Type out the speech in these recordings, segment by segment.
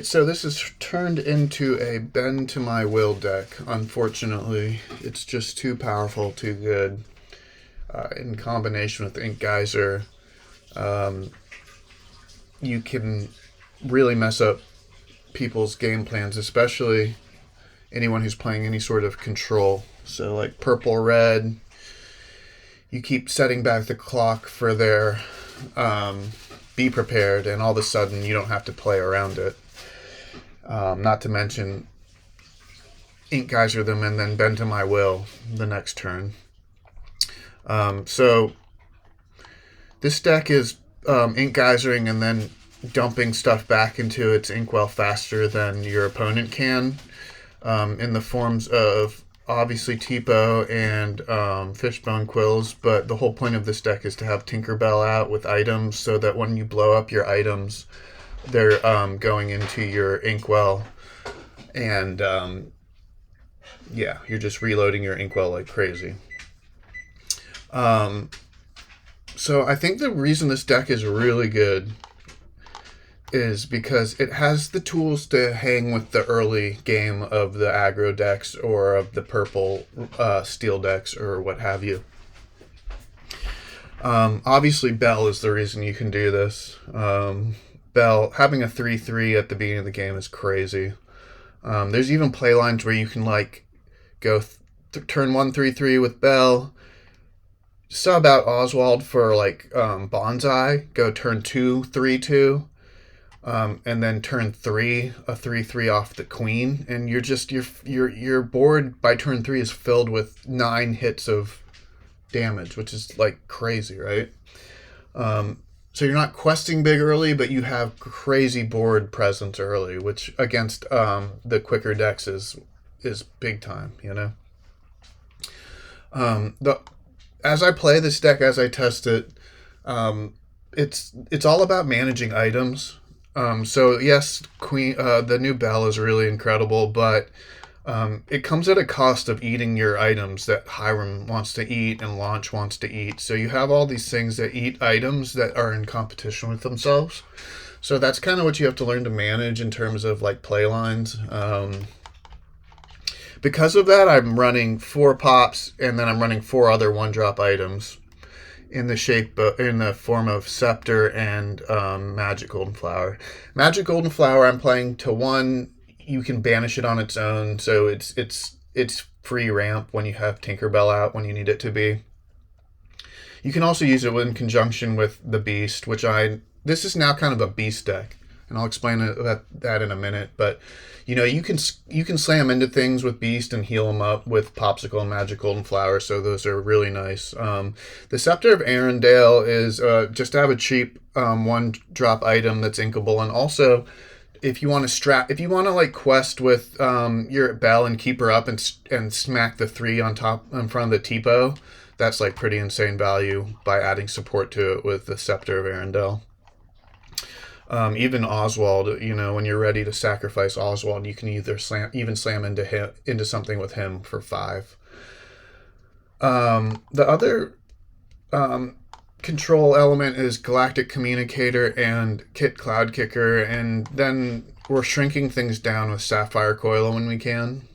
So this is turned into a bend to my will deck. Unfortunately, it's just too powerful, too good. In combination with Ink Geyser, you can really mess up people's game plans, especially anyone who's playing any sort of control. So like purple, red, you keep setting back the clock for their be prepared, and all of a sudden you don't have to play around it. Not to mention Ink Geyser them and then bend to my will the next turn. So this deck is Ink Geysering and then dumping stuff back into its inkwell faster than your opponent can, in the forms of obviously Tipo and Fishbone Quills, but the whole point of this deck is to have Tinkerbell out with items so that when you blow up your items, they're going into your inkwell, and yeah, you're just reloading your inkwell like crazy. So I think the reason this deck is really good is because it has the tools to hang with the early game of the aggro decks or of the purple steel decks or what have you. Obviously, Bell is the reason you can do this. Bell, having a 3/3 at the beginning of the game is crazy. There's even play lines where you can like go turn 1 3/3 with Bell, sub out Oswald for like Bonsai, go turn 2 3/2, and then turn 3 a 3/3 off the Queen, and you're just your board by turn 3 is filled with 9 hits of damage, which is like crazy, right? So you're not questing big early, but you have crazy board presence early, which against the quicker decks is big time, you know. As I play this deck, as I test it, it's all about managing items. So yes, Queen, the new Bell is really incredible, but it comes at a cost of eating your items that Hiram wants to eat and Launch wants to eat. So you have all these things that eat items that are in competition with themselves. So that's kind of what you have to learn to manage in terms of like play lines. Because of that, I'm running 4 pops and then I'm running 4 other 1-drop items in the form of Scepter and Magic Golden Flower. Magic Golden Flower, I'm playing to 1. You can banish it on its own, so it's free ramp when you have Tinkerbell out when you need it to be. You can also use it in conjunction with the Beast, this is now kind of a Beast deck, and I'll explain that in a minute. But you know, you can slam into things with Beast and heal them up with Popsicle and Magic Golden Flower, so those are really nice. The Scepter of Arendelle is just to have a cheap 1-drop item that's inkable, and also if you want to like quest with your Bell and keep her up and smack the 3 on top in front of the Tipo, that's like pretty insane value by adding support to it with the Scepter of Arendelle. Even Oswald, you know, when you're ready to sacrifice Oswald, you can either slam into something with him for 5. The other control element is Galactic Communicator and Kit Cloud Kicker, and then we're shrinking things down with Sapphire Coil when we can.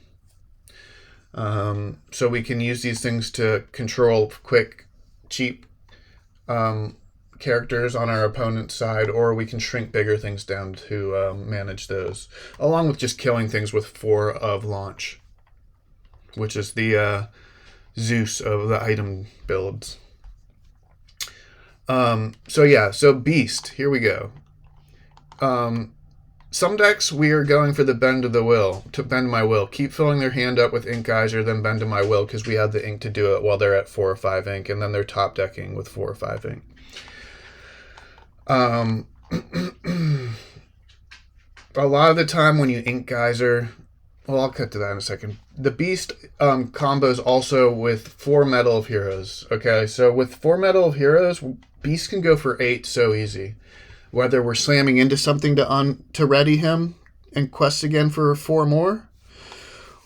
So we can use these things to control quick, cheap characters on our opponent's side, or we can shrink bigger things down to manage those, along with just killing things with 4 of Launch, which is the Zeus of the item builds. So Beast, here we go. Some decks we are going for the bend my will. Keep filling their hand up with Ink Geyser, then bend to my will, because we have the ink to do it while they're at 4 or 5 ink, and then they're top decking with 4 or 5 ink. A lot of the time when you Ink Geyser, well, I'll cut to that in a second. The Beast combos also with 4 Medal of Heroes. Okay, so with 4 Medal of Heroes, Beast can go for 8 so easy. Whether we're slamming into something to ready him and quest again for 4 more,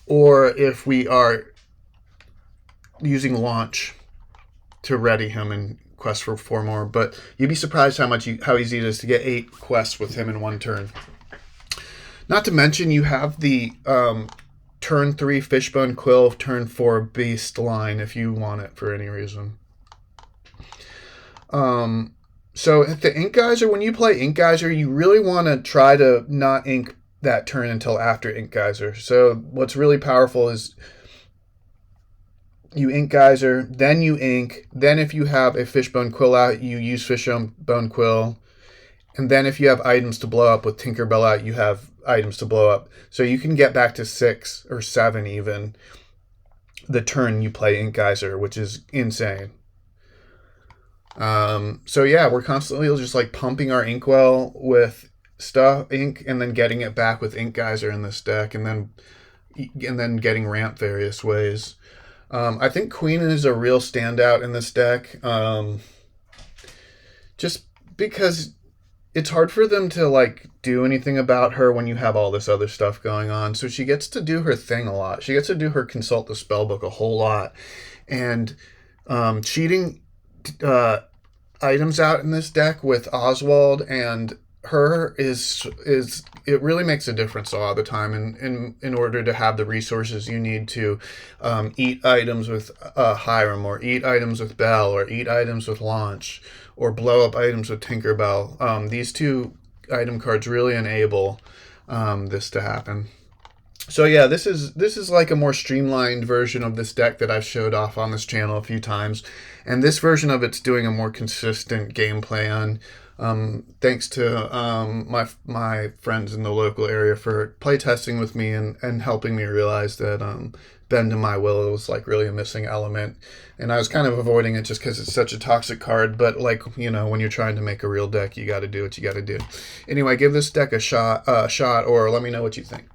or if we are using Launch to ready him and quest for 4 more. But you'd be surprised how easy it is to get 8 quests with him in 1 turn. Not to mention you have the turn 3 Fishbone Quill, turn 4 Beast line if you want it for any reason. So at the Ink Geyser, when you play Ink Geyser, you really want to try to not ink that turn until after Ink Geyser. So what's really powerful is you Ink Geyser, then you ink, then if you have a Fishbone Quill out, you use Fishbone Quill, and then if you have items to blow up with Tinkerbell out, you have items to blow up. So you can get back to 6 or 7 even the turn you play Ink Geyser, which is insane. So yeah, we're constantly just like pumping our inkwell with ink and then getting it back with Ink Geyser in this deck, and then getting ramp various ways. I think Queen is a real standout in this deck, just because it's hard for them to like do anything about her when you have all this other stuff going on. So she gets to do her thing a lot. She gets to do her consult the spellbook a whole lot, and cheating items out in this deck with Oswald and her is it really makes a difference a lot of the time in order to have the resources you need to eat items with Hiram, or eat items with Belle, or eat items with Launch, or blow up items with Tinkerbell. These 2 item cards really enable this to happen. So yeah, this is like a more streamlined version of this deck that I've showed off on this channel a few times, and this version of it's doing a more consistent game plan. Thanks to my friends in the local area for playtesting with me and helping me realize that Bend to My Will was like really a missing element, and I was kind of avoiding it just because it's such a toxic card. But like, you know, when you're trying to make a real deck, you got to do what you got to do. Anyway, give this deck a shot, or let me know what you think.